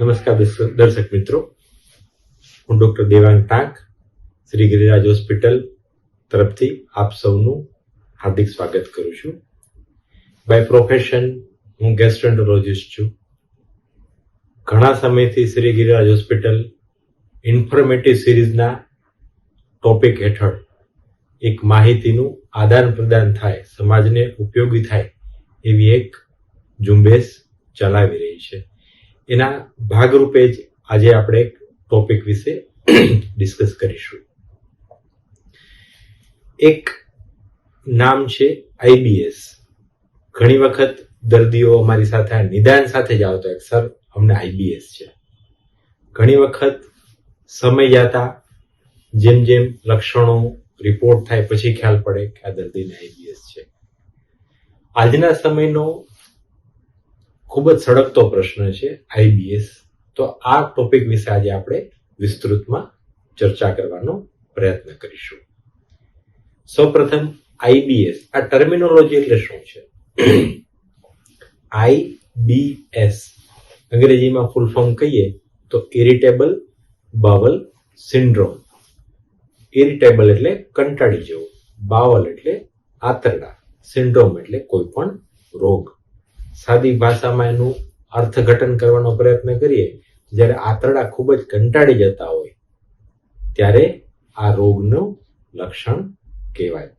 નમસ્કાર દર્શક મિત્રો, હું ડોક્ટર દેવાંગ ટાંક શ્રી ગિરિરાજ હોસ્પિટલ તરફથી આપ સૌનું હાર્દિક સ્વાગત કરું છું. બાય પ્રોફેશન હું ગેસ્ટ્રોએન્ટરોલોજિસ્ટ છું. ઘણા સમયથી શ્રી ગિરિરાજ હોસ્પિટલ ઇન્ફોર્મેટિવ સિરીઝના ટોપિક હેઠળ એક માહિતીનું આદાન પ્રદાન થાય, સમાજને ઉપયોગી થાય એવી એક ઝુંબેશ ચલાવી રહી છે. એના ભાગરૂપે જ આજે આપણે એક ટોપિક વિશે ડિસ્કસ કરીશું. એક નામ છે IBS. ઘણી વખત દર્દીઓ અમારી સાથે નિદાન સાથે જ આવતા હોય, સર અમને IBS છે. ઘણી વખત સમય જતા જેમ જેમ લક્ષણો રિપોર્ટ થાય પછી ખ્યાલ પડે કે આ દર્દીને IBS છે. આજના સમયનો ખૂબ જ સળગતો પ્રશ્ન છે IBS. તો આ ટોપિક વિશે આજે આપણે વિસ્તૃતમાં ચર્ચા કરવાનો પ્રયત્ન કરીશું. સૌપ્રથમ IBS, આ ટર્મિનોલોજી એટલે શું છે? IBS અંગ્રેજીમાં ફૂલ ફોર્મ કહીએ તો ઇરિટેબલ બાવલ સિન્ડ્રોમ. ઇરિટેબલ એટલે કંટાળી જવું, બાવલ એટલે આંતરડા, સિન્ડ્રોમ એટલે કોઈ પણ રોગ. સાદી ભાષામાં એનું અર્થઘટન કરવાનો પ્રયત્ન કરીએ, જ્યારે આંતરડા ખૂબ જ કંટાળી જતા હોય ત્યારે આ રોગનું લક્ષણ કહેવાય.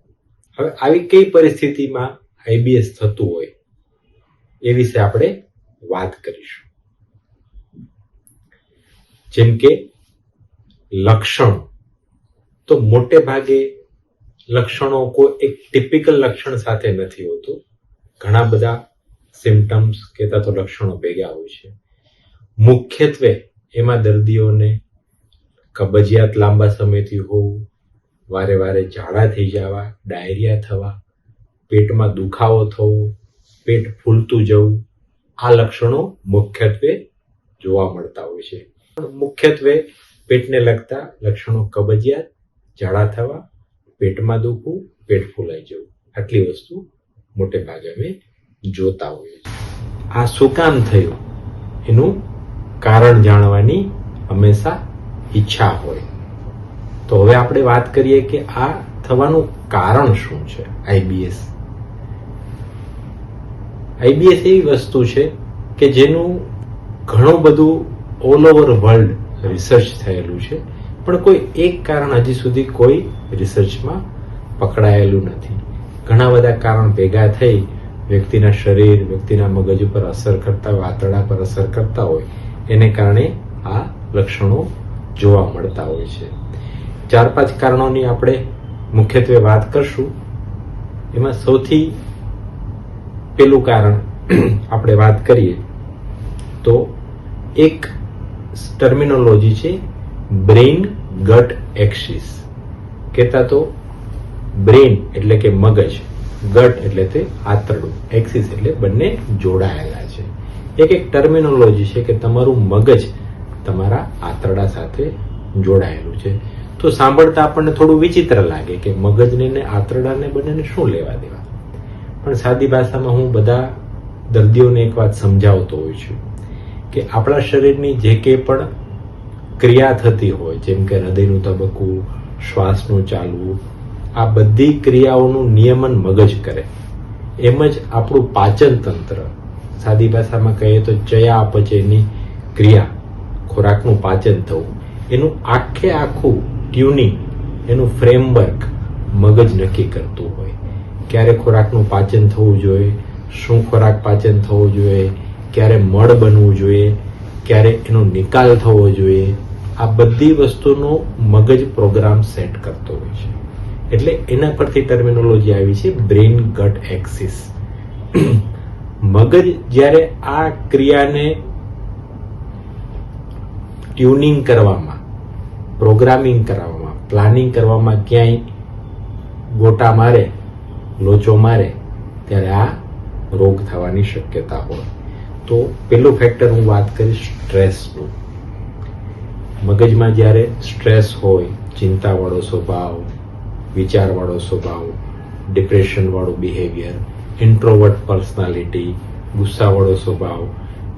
હવે આવી કઈ પરિસ્થિતિમાં IBS થતું હોય એ વિશે આપણે વાત કરીશું. જેમ કે લક્ષણો, તો મોટે ભાગે લક્ષણો કોઈ એક ટિપિકલ લક્ષણ સાથે નથી હોતું. ઘણા બધા સિમ્ટમ્સ કહેતા તો લક્ષણો ભેગા હોય છે. મુખ્યત્વે એમાં દર્દીઓને કબજિયાત લાંબા સમયથી હોવું, વારે વારે ઝાડા થઈ જવા, ડાયરિયા થવા, પેટમાં દુખાવો થવો, પેટ ફૂલતું જવું, આ લક્ષણો મુખ્યત્વે જોવા મળતા હોય છે. મુખ્યત્વે પેટને લગતા લક્ષણો કબજિયાત, ઝાડા થવા, પેટમાં દુખવું, પેટ ફૂલાઈ જવું, આટલી વસ્તુ મોટે ભાગે અમે જોતા હોઈએ છીએ. આ શું કામ થયું એનું કારણ જાણવાની હંમેશા ઈચ્છા હોય. તો હવે આપણે વાત કરીએ કે આ થવાનું કારણ શું છે. IBS એવી વસ્તુ છે કે જેનું ઘણું બધું ઓલ ઓવર વર્લ્ડ રિસર્ચ થયેલું છે, પણ કોઈ એક કારણ હજી સુધી કોઈ રિસર્ચમાં પકડાયેલું નથી. ઘણા બધા કારણ ભેગા થઈ વ્યક્તિના શરીર, વ્યક્તિના મગજ ઉપર અસર કરતા હોય, આંતરડા પર અસર કરતા હોય, એને કારણે આ લક્ષણો જોવા મળતા હોય છે. 4-5 કારણોની આપણે મુખ્યત્વે વાત કરશું. એમાં સૌથી પેલું કારણ આપણે વાત કરીએ તો એક ટર્મિનોલોજી છે બ્રેઇન ગટ એક્સિસ. કહેતા તો બ્રેઇન એટલે કે મગજ, ગટ એટલે તે આંતરડું, એક્સિસ એટલે બંને જોડાયેલા છે. એક ટર્મિનોલોજી છે કે તમારું મગજ તમારા આંતરડા સાથે જોડાયેલું છે. તો સાંભળતા આપણને થોડું વિચિત્ર લાગે કે મગજને ને આંતરડાને બંનેને શું લેવા દેવા. પણ સાદી ભાષામાં હું બધા દર્દીઓને એક વાત સમજાવતો હોઉં છું કે આપણા શરીરની જે કંઈ પણ ક્રિયા થતી હોય, જેમ કે હૃદયનું ધબકવું, શ્વાસનું ચાલવું, આ બધી ક્રિયાઓનું નિયમન મગજ કરે. એમ જ આપણું પાચન તંત્ર, સાદી ભાષામાં કહીએ તો ચયાપચયની ક્રિયા, ખોરાકનું પાચન થવું, એનું આખે આખું ટ્યુનિંગ, એનું ફ્રેમવર્ક મગજ નક્કી કરતું હોય. ક્યારે ખોરાકનું પાચન થવું જોઈએ, શું ખોરાક પાચન થવો જોઈએ, ક્યારે મળ બનવું જોઈએ, ક્યારે એનો નિકાલ થવો જોઈએ, આ બધી વસ્તુનો મગજ પ્રોગ્રામ સેટ કરતો હોય છે. એટલે એના પરથી ટર્મિનોલોજી આવી છે બ્રેઇન ગટ એક્સિસ. મગજ જ્યારે આ ક્રિયાને ટ્યુનિંગ કરવામાં, પ્રોગ્રામિંગ કરવામાં, પ્લાનિંગ કરવામાં ક્યાંય ગોટા મારે, લોચો મારે, ત્યારે આ રોગ થવાની શક્યતા હોય. તો પેલું ફેક્ટર હું વાત કરીશ સ્ટ્રેસનું. મગજમાં જ્યારે સ્ટ્રેસ હોય, ચિંતાવાળો સ્વભાવ, વિચારવાળો સ્વભાવ, ડિપ્રેશનવાળું બિહેવિયર, ઇન્ટ્રોવર્ટ પર્સનાલિટી, ગુસ્સાવાળો સ્વભાવ,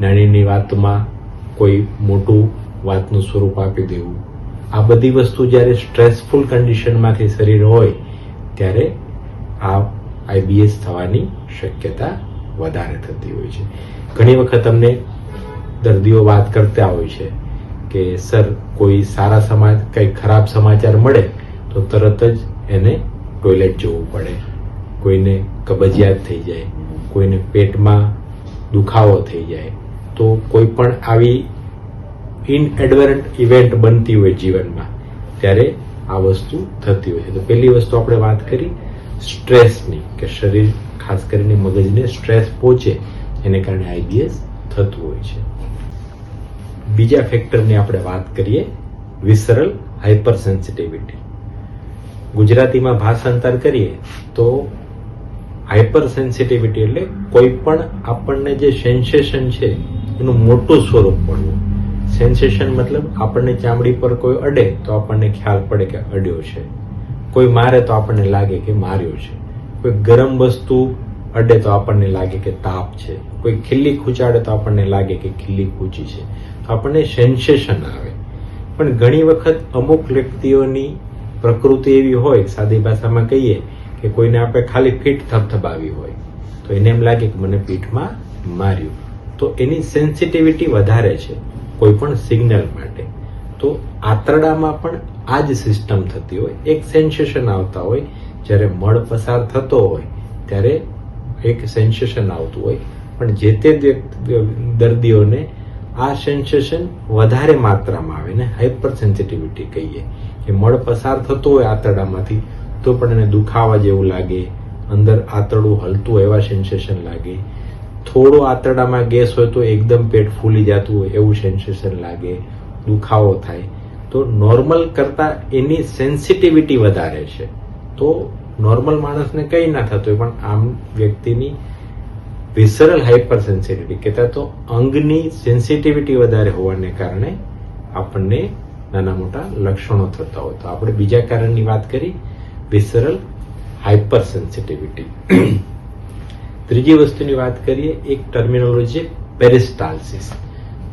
નાની વાતમાં કોઈ મોટું વાતનું સ્વરૂપ આપી દેવું, આ બધી વસ્તુ જ્યારે સ્ટ્રેસફુલ કન્ડિશનમાંથી શરીર હોય ત્યારે આ આઈબીએસ થવાની શક્યતા વધારે થતી હોય છે. ઘણી વખત અમને દર્દીઓ વાત કરતા હોય છે કે સર કોઈ સારા કંઈ ખરાબ સમાચાર મળે તો તરત જ એને ટોયલેટ જવું પડે, કોઈને કબજિયાત થઈ જાય, કોઈને પેટમાં દુખાવો થઈ જાય, તો કોઈ પણ આવી ઇનએડવરન્ટ ઇવેન્ટ બનતી હોય જીવનમાં ત્યારે આ વસ્તુ થતી હોય છે. તો પહેલી વસ્તુ આપણે વાત કરી સ્ટ્રેસની, કે શરીર ખાસ કરીને મગજને સ્ટ્રેસ પહોંચે એને કારણે આઈબીએસ થતું હોય છે. બીજા ફેક્ટરની આપણે વાત કરીએ વિસરલ હાઇપર સેન્સિટિવિટી. ગુજરાતીમાં ભાષાંતર કરીએ તો હાઇપર સેન્સિટિવિટી એટલે કોઈ પણ આપણને જે સેન્સેશન છે એનું મોટું સ્વરૂપ પડવું. સેન્સેશન મતલબ આપણને ચામડી પર કોઈ અડે તો આપણને ખ્યાલ પડે કે અડ્યો છે, કોઈ મારે તો આપણને લાગે કે માર્યો છે, કોઈ ગરમ વસ્તુ અડે તો આપણને લાગે કે તાપ છે, કોઈ ખીલ્લી ખૂંચાડે તો આપણને લાગે કે ખીલ્લી ખૂંચી છે, તો આપણને સેન્સેશન આવે. પણ ઘણી વખત અમુક વ્યક્તિઓની પ્રકૃતિ એવી હોય, સાદી ભાષામાં કહીએ કે કોઈને આપણે ખાલી પીઠ થપથપાવી હોય તો એને એમ લાગે કે મને પીઠમાં માર્યું, તો એની સેન્સિટિવિટી વધારે છે કોઈ પણ સિગ્નલ માટે. તો આંતરડામાં પણ આ જ સિસ્ટમ થતી હોય, એક સેન્સેશન આવતા હોય, જ્યારે મળ પસાર થતો હોય ત્યારે એક સેન્સેશન આવતું હોય, પણ જે તે દર્દીઓને આ સેન્સેશન વધારે માત્રામાં આવે ને હાઇપર સેન્સિટિવિટી કહીએ, કે મળ પસાર થતો હોય આંતરડામાંથી તો પણ એને દુખાવા જેવું લાગે, અંદર આંતરડું હલતું એવા સેન્સેશન લાગે, થોડો આંતરડામાં ગેસ હોય તો એકદમ પેટ ફૂલી જતું હોય એવું સેન્સેશન લાગે, દુખાવો થાય. તો નોર્મલ કરતા એની સેન્સિટિવિટી વધારે છે. તો નોર્મલ માણસને કંઈ ના થતું હોય, પણ આમ વ્યક્તિની વિસરલ હાઇપર સેન્સિટિવિટી કહેતા તો અંગની સેન્સિટિવિટી વધારે હોવાને કારણે આપણને નાના મોટા લક્ષણો થતા હોય. તો આપણે બીજા કારણની વાત કરી વિસરલ હાઇપર સેન્સિટિવિટી. ત્રીજી વસ્તુની વાત કરીએ એક ટર્મિનોલોજી પેરિસ્ટાલ્સિસ.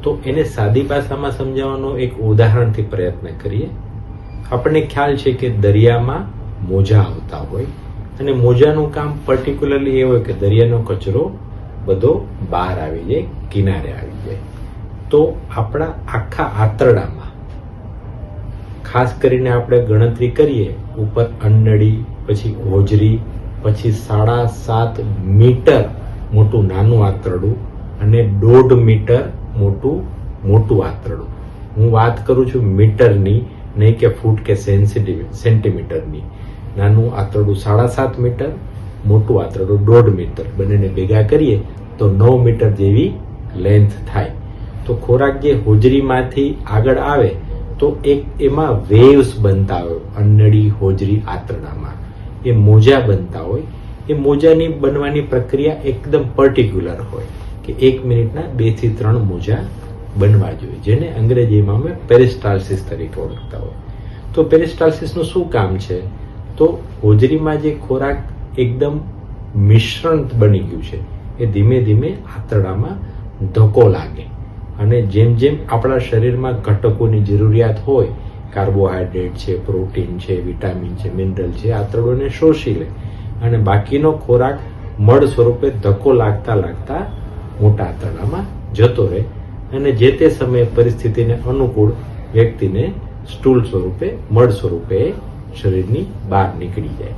તો એને સાદી ભાષામાં સમજાવવાનો એક ઉદાહરણથી પ્રયત્ન કરીએ. આપણને ખ્યાલ છે કે દરિયામાં મોજા આવતા હોય અને મોજાનું કામ પર્ટિક્યુલરલી એ હોય કે દરિયાનો કચરો બધો બહાર આવી જાય, કિનારે આવી જાય. તો આપણા આખા આંતરડામાં ખાસ કરીને આપણે ગણતરી કરીએ ઉપર અન્નળી, પછી હોજરી, પછી 7.5 મીટર મોટું નાનું આંતરડું અને 1.5 મીટર મોટું આંતરડું. હું વાત કરું છું મીટરની, નહીં કે ફૂટ કે સેન્ટીમીટરની. નાનું આંતરડું 7.5 મીટર, મોટું આંતરડું 1.5 મીટર, બંનેને ભેગા કરીએ તો 9 મીટર જેવી લેન્થ થાય. તો ખોરાક જે હોજરીમાંથી આગળ આવે તો એમાં વેવ્સ બનતા હોય, અન્નળી, હોજરી, આંતરડામાં એ મોજા બનતા હોય. એ મોજાની બનવાની પ્રક્રિયા એકદમ પર્ટિક્યુલર હોય કે 1 મિનિટના 2 થી 3 મોજા બનવા જોઈએ, જેને અંગ્રેજીમાં અમે પેરિસ્ટાલ્સિસ તરીકે ઓળખતા હોય. તો પેરિસ્ટાલ્સિસનું શું કામ છે? તો હોજરીમાં જે ખોરાક એકદમ મિશ્રણ બની ગયું છે એ ધીમે ધીમે આંતરડામાં ધક્કો લાગે અને જેમ જેમ આપણા શરીરમાં ઘટકોની જરૂરિયાત હોય, કાર્બોહાઈડ્રેટ છે, પ્રોટીન છે, વિટામિન છે, મિનરલ છે, આંતરડોને શોષી લે અને બાકીનો ખોરાક મળ સ્વરૂપે ધક્કો લાગતા મોટા આંતરડામાં જતો રહે અને જે તે સમયે પરિસ્થિતિને અનુકૂળ વ્યક્તિને સ્ટૂલ સ્વરૂપે, મળ સ્વરૂપે શરીરની બહાર નીકળી જાય.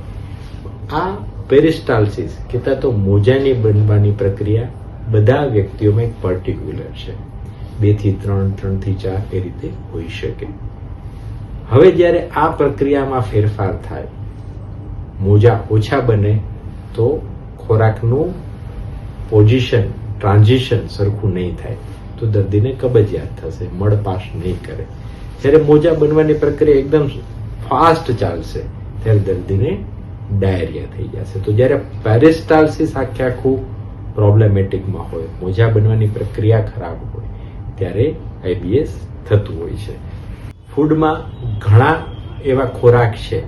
આ પેરિસ્ટાલ્સિસ કહેતા તો મોજાની બનવાની પ્રક્રિયા બધા વ્યક્તિઓમાં એક પર્ટિક્યુલર છે. 2 થી 3, 3 થી 4 એ રીતે હોઈ શકે. હવે જ્યારે આ પ્રક્રિયામાં ફેરફાર થાય, મોજા ઓછા બને તો ખોરાકનું પોઝિશન, ટ્રાન્ઝિશન સરખું નહીં થાય તો દર્દીને કબજિયાત થશે, મળ પાસ નહીં કરે. જ્યારે મોજા બનવાની પ્રક્રિયા એકદમ ફાસ્ટ ચાલશે ત્યારે દર્દીને ડાયરિયા થઈ જશે. તો જ્યારે પેરિસ્ટાલ્સિસ આખું પ્રોબ્લેમેટિકમાં હોય, મોજા બનવાની પ્રક્રિયા ખરાબ હોય ત્યારે આઈબીએસ થતું હોય છે. ફૂડમાં ઘણા એવા ખોરાક છે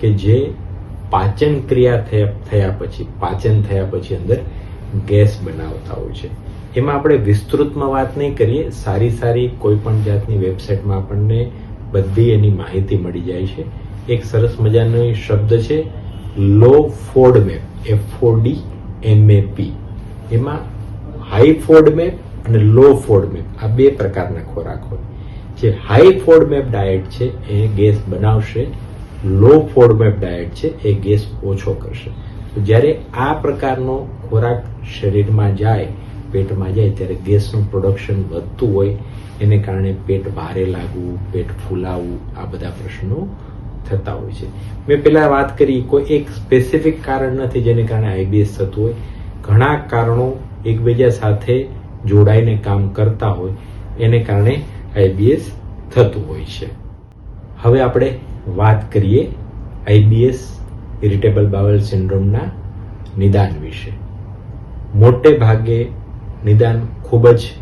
કે જે પાચન ક્રિયા થયા પછી અંદર ગેસ બનાવતા હોય છે. એમાં આપણે વિસ્તૃતમાં વાત નહીં કરીએ. સારી કોઈ પણ જાતની વેબસાઇટમાં આપણને બધી એની માહિતી મળી જાય છે. એક સરસ મજાનો શબ્દ છે લો ફોડમેપ, FODMAP. એમાં હાઈ ફોડમેપ અને લો ફોડમેપ આ બે પ્રકારના ખોરાક હોય. જે હાઈ ફોડમેપ ડાયટ છે એ ગેસ બનાવશે, લો ફોડમેપ ડાયટ છે એ ગેસ ઓછો કરશે. તો જ્યારે આ પ્રકારનો ખોરાક શરીરમાં જાય, પેટમાં જાય, ત્યારે ગેસનું પ્રોડક્શન વધતું હોય, એને કારણે પેટ ભારે લાગવું, પેટ ફૂલાવવું, આ બધા પ્રશ્નો થતા હોય છે. મેં પહેલા વાત કરી, કોઈ એક સ્પેસિફિક કારણ નથી જેને કારણે IBS થતું હોય. ઘણા કારણો એકબીજા સાથે જોડાઈને કામ કરતા હોય, એને કારણે IBS થતું હોય છે. હવે આપણે વાત કરીએ IBS ઇરિટેબલ બાઉલ સિન્ડ્રોમના નિદાન વિશે. મોટે ભાગે નિદાન ખૂબ જ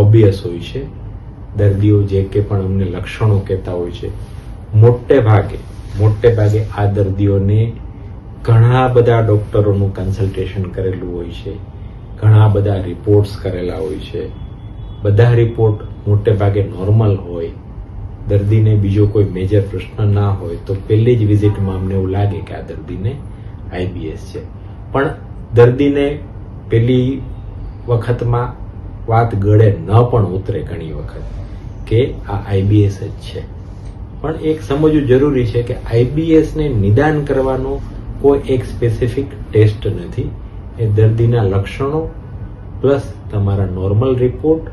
ઓબ્વિયસ હોય છે. દર્દીઓ જે કે પણ અમને લક્ષણો કહેતા હોય છે, મોટે ભાગે આ દર્દીઓને ઘણા બધા ડોક્ટરોનું કન્સલ્ટેશન કરેલું હોય છે, ઘણા બધા રિપોર્ટ્સ કરેલા હોય છે. બધા રિપોર્ટ મોટે ભાગે નોર્મલ હોય. દર્દીને બીજો કોઈ મેજર પ્રશ્ન ના હોય તો પહેલી જ વિઝિટમાં અમને એવું લાગે કે આ દર્દીને IBS છે. પણ દર્દીને પહેલી વખતમાં વાત ગળે ન પણ ઉતરે ઘણી વખત કે આ IBS જ છે. પણ એક સમજવું જરૂરી છે કે IBS ને નિદાન કરવાનો કોઈ એક સ્પેસિફિક ટેસ્ટ નથી. એ દર્દીના લક્ષણો પ્લસ તમારા નોર્મલ રિપોર્ટ,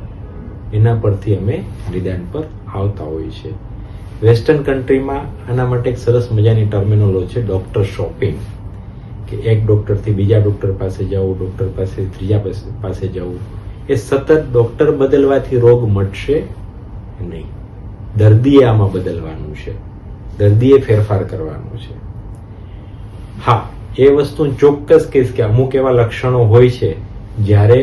એના પરથી અમે નિદાન પર આવતા હોઈએ છીએ. વેસ્ટર્ન કન્ટ્રીમાં આના માટે એક સરસ મજાની ટર્મિનોલોજી છે, ડોક્ટર શોપિંગ. કે એક ડોક્ટરથી બીજા ડોક્ટર પાસે જવું, ડોક્ટર પાસે ત્રીજા પાસે જવું. એ સતત ડોક્ટર બદલવાથી રોગ મટશે નહીં. દર્દીએ આમાં બદલવાનું છે, દર્દીએ ફેરફાર કરવાનું છે. હા, એ વસ્તુ ચોક્કસ કહીશ કે અમુક એવા લક્ષણો હોય છે જ્યારે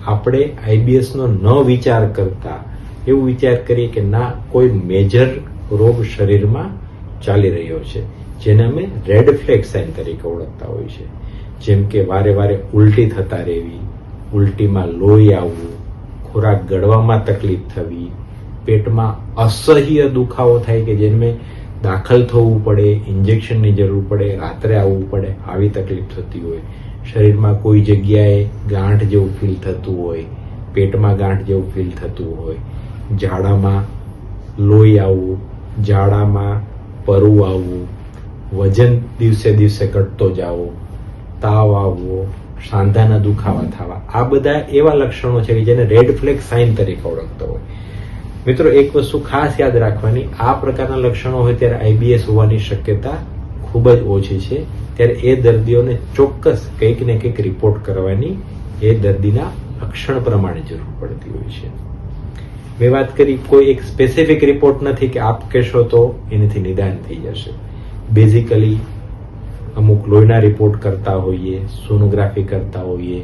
આપણે IBS નો ન વિચાર કરતા એવું વિચાર કરીએ કે ના, કોઈ મેજર રોગ શરીરમાં ચાલી રહ્યો છે, જેને અમે રેડ ફ્લેગ સાઇન તરીકે ઓળખતા હોય છે. જેમ કે વારે ઉલટી થતા રહેવી, ઉલટીમાં લોહી આવવું, ખોરાક ગળવામાં તકલીફ થવી, પેટમાં અસહ્ય દુખાવો થાય કે જેને દાખલ થવું પડે, ઇન્જેક્શનની જરૂર પડે, રાત્રે આવવું પડે, આવી તકલીફ થતી હોય. શરીરમાં કોઈ જગ્યાએ ગાંઠ જેવું ફીલ થતું હોય, પેટમાં ગાંઠ જેવું ફીલ થતું હોય, ઝાડામાં લોહી આવવું, ઝાડામાં પરવું આવવું, વજન દિવસે ઘટતો જાવો, તાવ આવવો, સાંધાના દુખાવા થવા, આ બધા એવા લક્ષણો છે કે જેને રેડ ફ્લેગ સાઇન તરીકે ઓળખતો હોય. મિત્રો, એક વસ્તુ ખાસ યાદ રાખવાની, આ પ્રકારના લક્ષણો હોય ત્યારે IBS હોવાની શક્યતા ખૂબ જ ઓછી છે. ત્યારે એ દર્દીઓને ચોક્કસ કંઈક ને કંઈક રિપોર્ટ કરવાની એ દર્દીના લક્ષણ પ્રમાણે જરૂર પડતી હોય છે. મેં વાત કરી, કોઈ એક સ્પેસિફિક રિપોર્ટ નથી કે આપ કહેશો તો એનાથી નિદાન થઈ જશે. બેઝિકલી અમુક લોહીના રિપોર્ટ કરતા હોઈએ, સોનોગ્રાફી કરતા હોઈએ,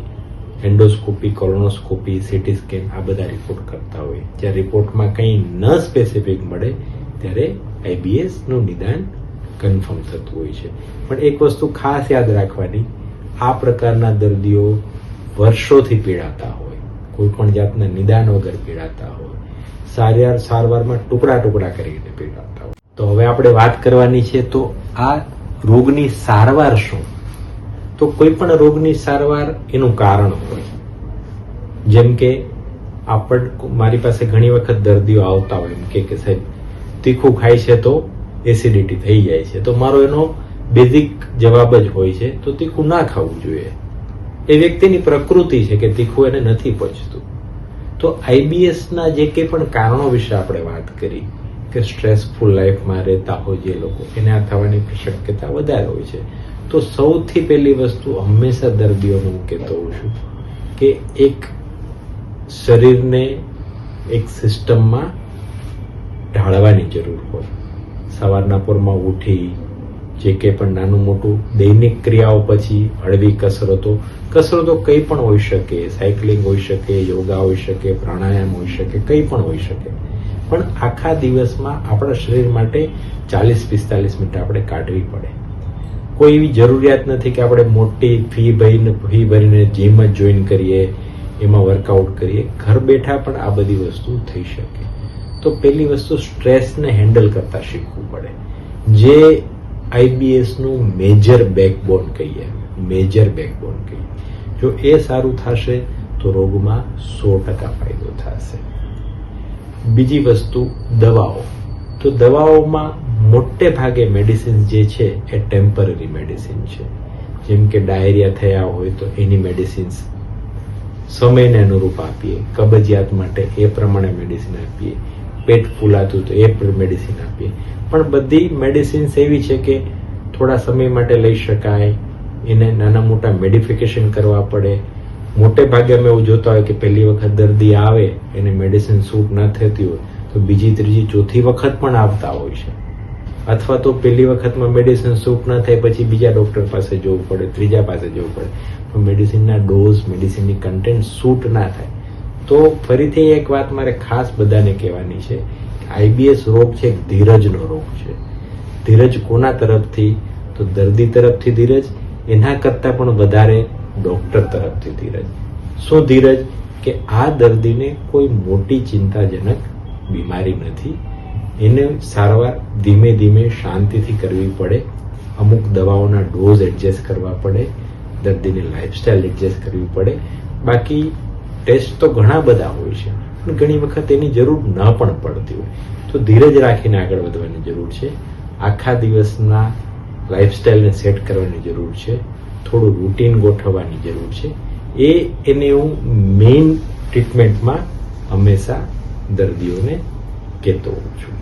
એન્ડોસ્કોપી, કોલોનોસ્કોપી, CT સ્કેન, આ બધા રિપોર્ટ કરતા હોઈએ. જ્યારે રિપોર્ટમાં કંઈ ન સ્પેસિફિક મળે ત્યારે IBS નું નિદાન કન્ફર્મ થતું હોય છે. પણ એક વસ્તુ ખાસ યાદ રાખવાની, આ પ્રકારના દર્દીઓ વર્ષોથી પીડાતા હોય, કોઈ પણ જાતના નિદાન વગર પીડાતા હોય, સારવારમાં ટુકડા કરીને પીડાતા હોય. તો હવે આપણે વાત કરવાની છે તો આ રોગની સારવાર શું? તો કોઈ પણ રોગની સારવાર એનું કારણ હોય. જેમ કે મારી પાસે ઘણી વખત દર્દીઓ આવતા હોય એમ કે સાહેબ તીખું ખાય છે તો એસિડિટી થઈ જાય છે. તો મારો એનો બેઝિક જવાબ જ હોય છે તો તીખું ના ખાવું જોઈએ. એ વ્યક્તિની પ્રકૃતિ છે કે તીખું એને નથી પચતું. તો IBS ના જે કંઈ પણ કારણો વિશે આપણે વાત કરી કે સ્ટ્રેસફુલ લાઈફમાં રહેતા હોય જે લોકો, એને આ થવાની શક્યતા વધારે હોય છે. તો સૌથી પહેલી વસ્તુ હંમેશા દર્દીઓને હું કહેતો હોઉં છું કે એક શરીરને એક સિસ્ટમમાં ઢાળવાની જરૂર હોય. સવારના પોરમાં ઉઠી જે કે પણ નાનું મોટું દૈનિક ક્રિયાઓ પછી હળવી કસરતો કંઈ પણ હોઈ શકે, સાયકલિંગ હોઈ શકે, યોગા હોઈ શકે, પ્રાણાયામ હોઈ શકે, કંઈ પણ હોઈ શકે. પણ આખા દિવસમાં આપણા શરીર માટે 40-45 મિનિટ આપણે કાઢવી પડે. કોઈ એવી જરૂરિયાત નથી કે આપણે મોટી ફી ભરીને જીમ જ જોઈન કરીએ, એમાં વર્કઆઉટ કરીએ, ઘર બેઠા પણ આ બધી વસ્તુ થઈ શકે. તો પહેલી વસ્તુ સ્ટ્રેસને હેન્ડલ કરતા શીખવું પડે, જે IBS નું મેજર બેકબોન કહીએ. જો એ સારું થશે તો રોગમાં 100% ફાયદો થશે. બીજી વસ્તુ દવાઓ. તો દવાઓમાં મોટે ભાગે મેડિસિન જે છે એ ટેમ્પરરી મેડિસિન છે. જેમ કે ડાયરિયા થયા હોય તો એની મેડિસિન્સ સમયને અનુરૂપ આપીએ, કબજિયાત માટે એ પ્રમાણે મેડિસિન આપીએ, પેટ ફૂલાતું તો એ મેડિસિન આપીએ. પણ બધી મેડિસિન્સ એવી છે કે થોડા સમય માટે લઈ શકાય, એને નાના મોટા મોડિફિકેશન કરવા પડે. મોટે ભાગે અમે એવું જોતા હોય કે પહેલી વખત દર્દી આવે એને મેડિસિન સૂટ ન થતી હોય તો બીજી ત્રીજી ચોથી વખત પણ આવતા હોય છે. અથવા તો પહેલી વખતમાં મેડિસિન સૂટ ન થાય પછી બીજા ડોક્ટર પાસે જવું પડે, ત્રીજા પાસે જવું પડે, તો મેડિસિનના ડોઝ, મેડિસિનની કન્ટેન્ટ સૂટ ના થાય. તો ફરીથી એક વાત મારે ખાસ બધાને કહેવાની છે, IBS રોગ છે એક ધીરજનો રોગ છે. ધીરજ કોના તરફથી? તો દર્દી તરફથી ધીરજ, એના કરતાં પણ વધારે ડોક્ટર તરફથી ધીરજ. શું ધીરજ? કે આ દર્દીને કોઈ મોટી ચિંતાજનક બીમારી નથી, એને સારવાર ધીમે ધીમે શાંતિથી કરવી પડે, અમુક દવાઓના ડોઝ એડજસ્ટ કરવા પડે, દર્દીની લાઈફસ્ટાઈલ એડજસ્ટ કરવી પડે. બાકી ટેસ્ટ તો ઘણા બધા હોય છે, પણ ઘણી વખત એની જરૂર ન પણ પડતી હોય. તો ધીરજ રાખીને આગળ વધવાની જરૂર છે. આખા દિવસના લાઈફસ્ટાઈલને સેટ કરવાની જરૂર છે, થોડું રૂટીન ગોઠવવાની જરૂર છે. એને હું મેઇન ટ્રીટમેન્ટમાં હંમેશા દર્દીઓને કહેતો હોઉં છું.